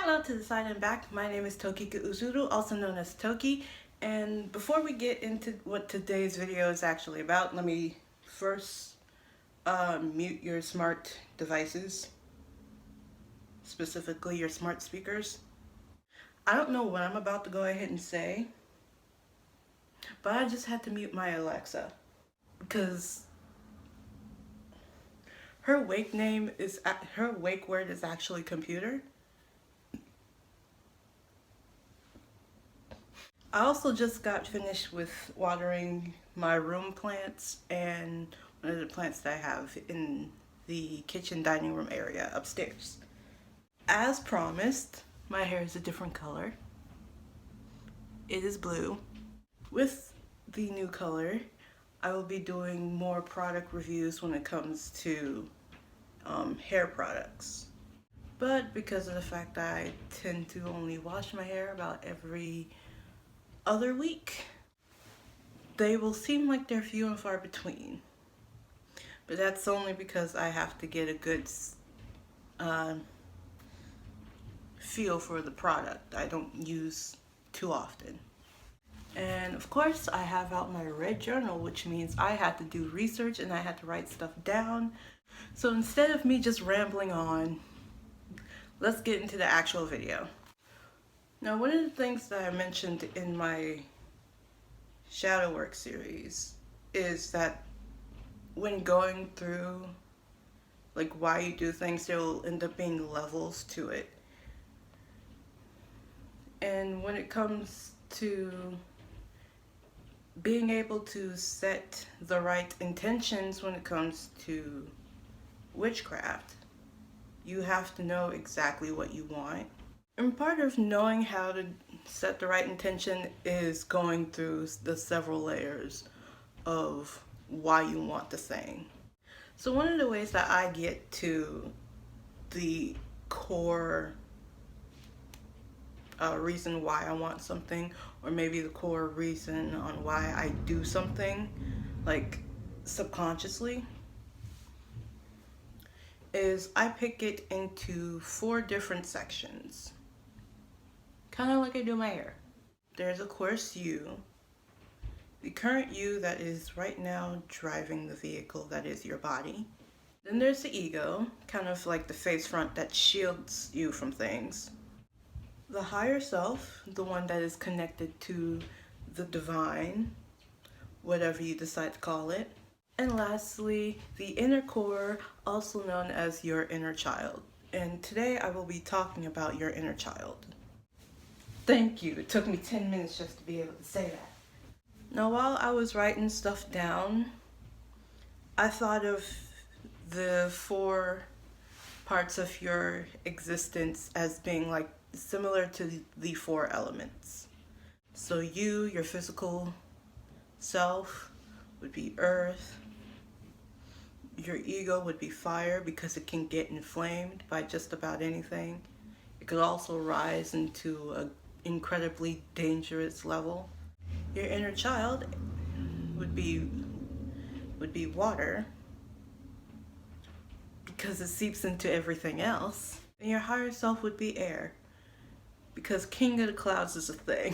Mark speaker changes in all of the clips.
Speaker 1: Hello to the side and back. My name is Tokika Uzuru, also known as Toki. And before we get into what today's video is actually about, let me first mute your smart devices, specifically your smart speakers. I don't know what I'm about to go ahead and say, but I just had to mute my Alexa because her wake word is actually computer. I also just got finished with watering my room plants and one of the plants that I have in the kitchen dining room area upstairs. As promised, my hair is a different color. It is blue. With the new color, I will be doing more product reviews when it comes to hair products. But because of the fact that I tend to only wash my hair about every other week, they will seem like they're few and far between. But that's only because I have to get a good feel for the product I don't use too often. And of course, I have out my red journal, which means I had to do research and I had to write stuff down. So instead of me just rambling on, let's get into the actual video. Now, one of the things that I mentioned in my shadow work series is that when going through like why you do things, there will end up being levels to it. And when it comes to being able to set the right intentions when it comes to witchcraft, you have to know exactly what you want. And part of knowing how to set the right intention is going through the several layers of why you want the thing. So one of the ways that I get to the core reason why I want something, or maybe the core reason on why I do something, like subconsciously, is I pick it into 4 different sections. Kind of like I do my hair. There's of course you, the current you that is right now driving the vehicle that is your body. Then there's the ego, kind of like the face front that shields you from things. The higher self, the one that is connected to the divine, whatever you decide to call it. And lastly, the inner core, also known as your inner child. And today I will be talking about your inner child. Thank you. It took me 10 minutes just to be able to say that. Now, while I was writing stuff down, I thought of the 4 parts of your existence as being like similar to the 4 elements. So you, your physical self, would be earth. Your ego would be fire because it can get inflamed by just about anything. It could also rise into an incredibly dangerous level. Your inner child would be water because it seeps into everything else. And your higher self would be air because king of the clouds is a thing.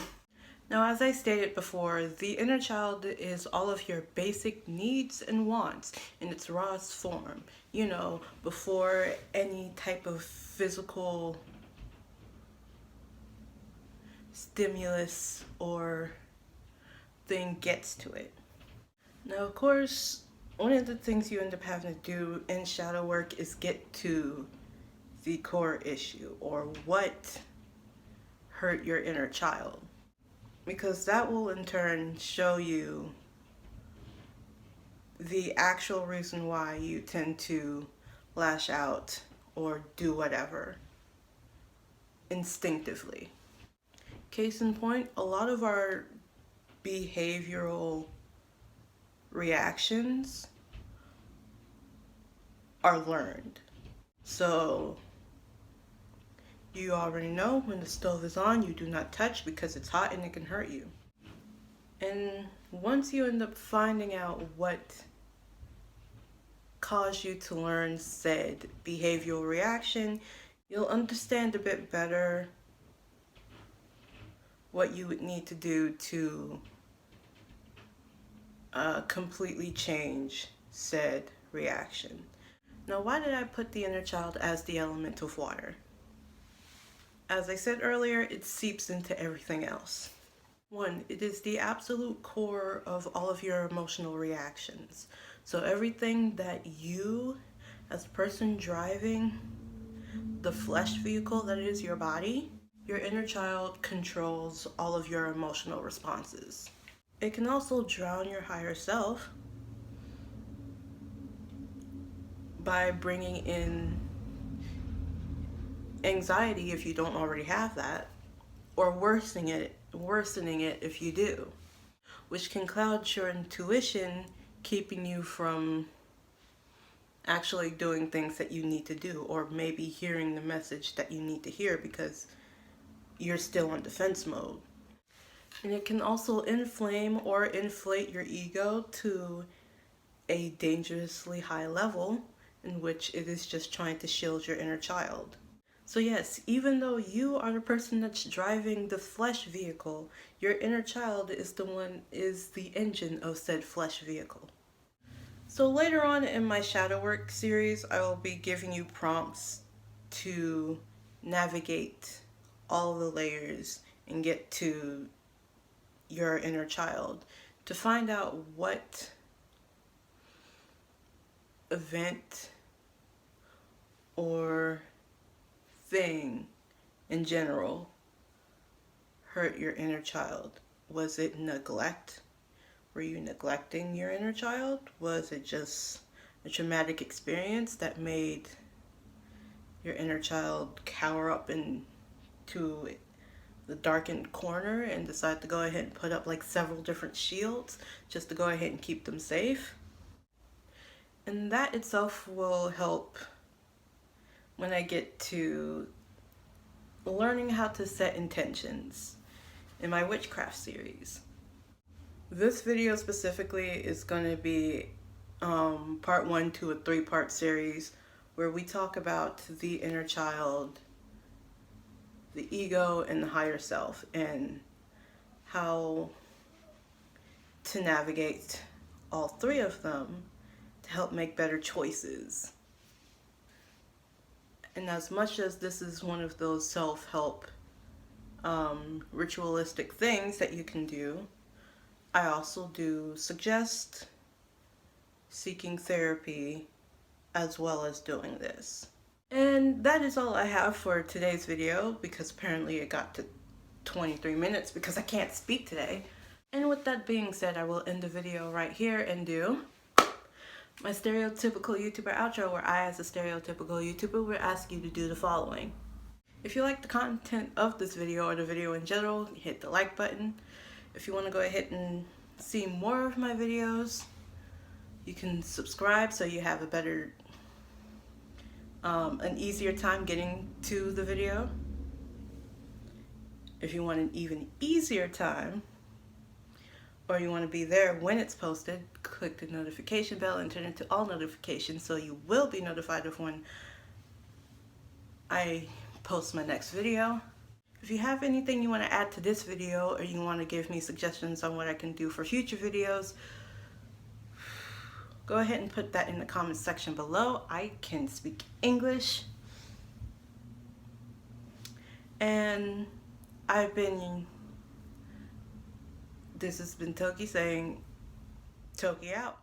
Speaker 1: Now, as I stated before, the inner child is all of your basic needs and wants in its rawest form. You know, before any type of physical stimulus or thing gets to it. Now, of course, one of the things you end up having to do in shadow work is get to the core issue, or what hurt your inner child, because that will in turn show you the actual reason why you tend to lash out or do whatever instinctively. Case in point, a lot of our behavioral reactions are learned. So you already know when the stove is on, you do not touch because it's hot and it can hurt you. And once you end up finding out what caused you to learn said behavioral reaction, you'll understand a bit better what you would need to do to completely change said reaction. Now, why did I put the inner child as the element of water? As I said earlier, it seeps into everything else. One, it is the absolute core of all of your emotional reactions. So everything that you, as a person driving the flesh vehicle that is your body, your inner child controls all of your emotional responses. It can also drown your higher self by bringing in anxiety if you don't already have that, or worsening it if you do, which can cloud your intuition, keeping you from actually doing things that you need to do, or maybe hearing the message that you need to hear because you're still on defense mode. And it can also inflame or inflate your ego to a dangerously high level in which it is just trying to shield your inner child. So yes, even though you are the person that's driving the flesh vehicle, your inner child is the engine of said flesh vehicle. So later on in my shadow work series, I will be giving you prompts to navigate all the layers and get to your inner child to find out what event or thing in general hurt your inner child. Was it neglect? Were you neglecting your inner child? Was it just a traumatic experience that made your inner child cower up into the darkened corner and decide to go ahead and put up like several different shields just to go ahead and keep them safe? And that itself will help when I get to learning how to set intentions in my witchcraft series. This video specifically is going to be part 1 to a 3-part series where we talk about the inner child, the ego, and the higher self, and how to navigate all 3 of them to help make better choices. And as much as this is one of those self-help ritualistic things that you can do, I also do suggest seeking therapy as well as doing this. And that is all I have for today's video, because apparently it got to 23 minutes because I can't speak today. And with that being said, I will end the video right here and do my stereotypical YouTuber outro, where I, as a stereotypical YouTuber, would ask you to do the following. If you like the content of this video or the video in general, hit the like button. If you want to go ahead and see more of my videos, you can subscribe so you have a better, an easier time getting to the video. If you want an even easier time, or you want to be there when it's posted, click the notification bell and turn it to all notifications so you will be notified of when I post my next video. If you have anything you want to add to this video, or you want to give me suggestions on what I can do for future videos, go ahead and put that in the comments section below. I can speak English. And this has been Toki saying, Toki out.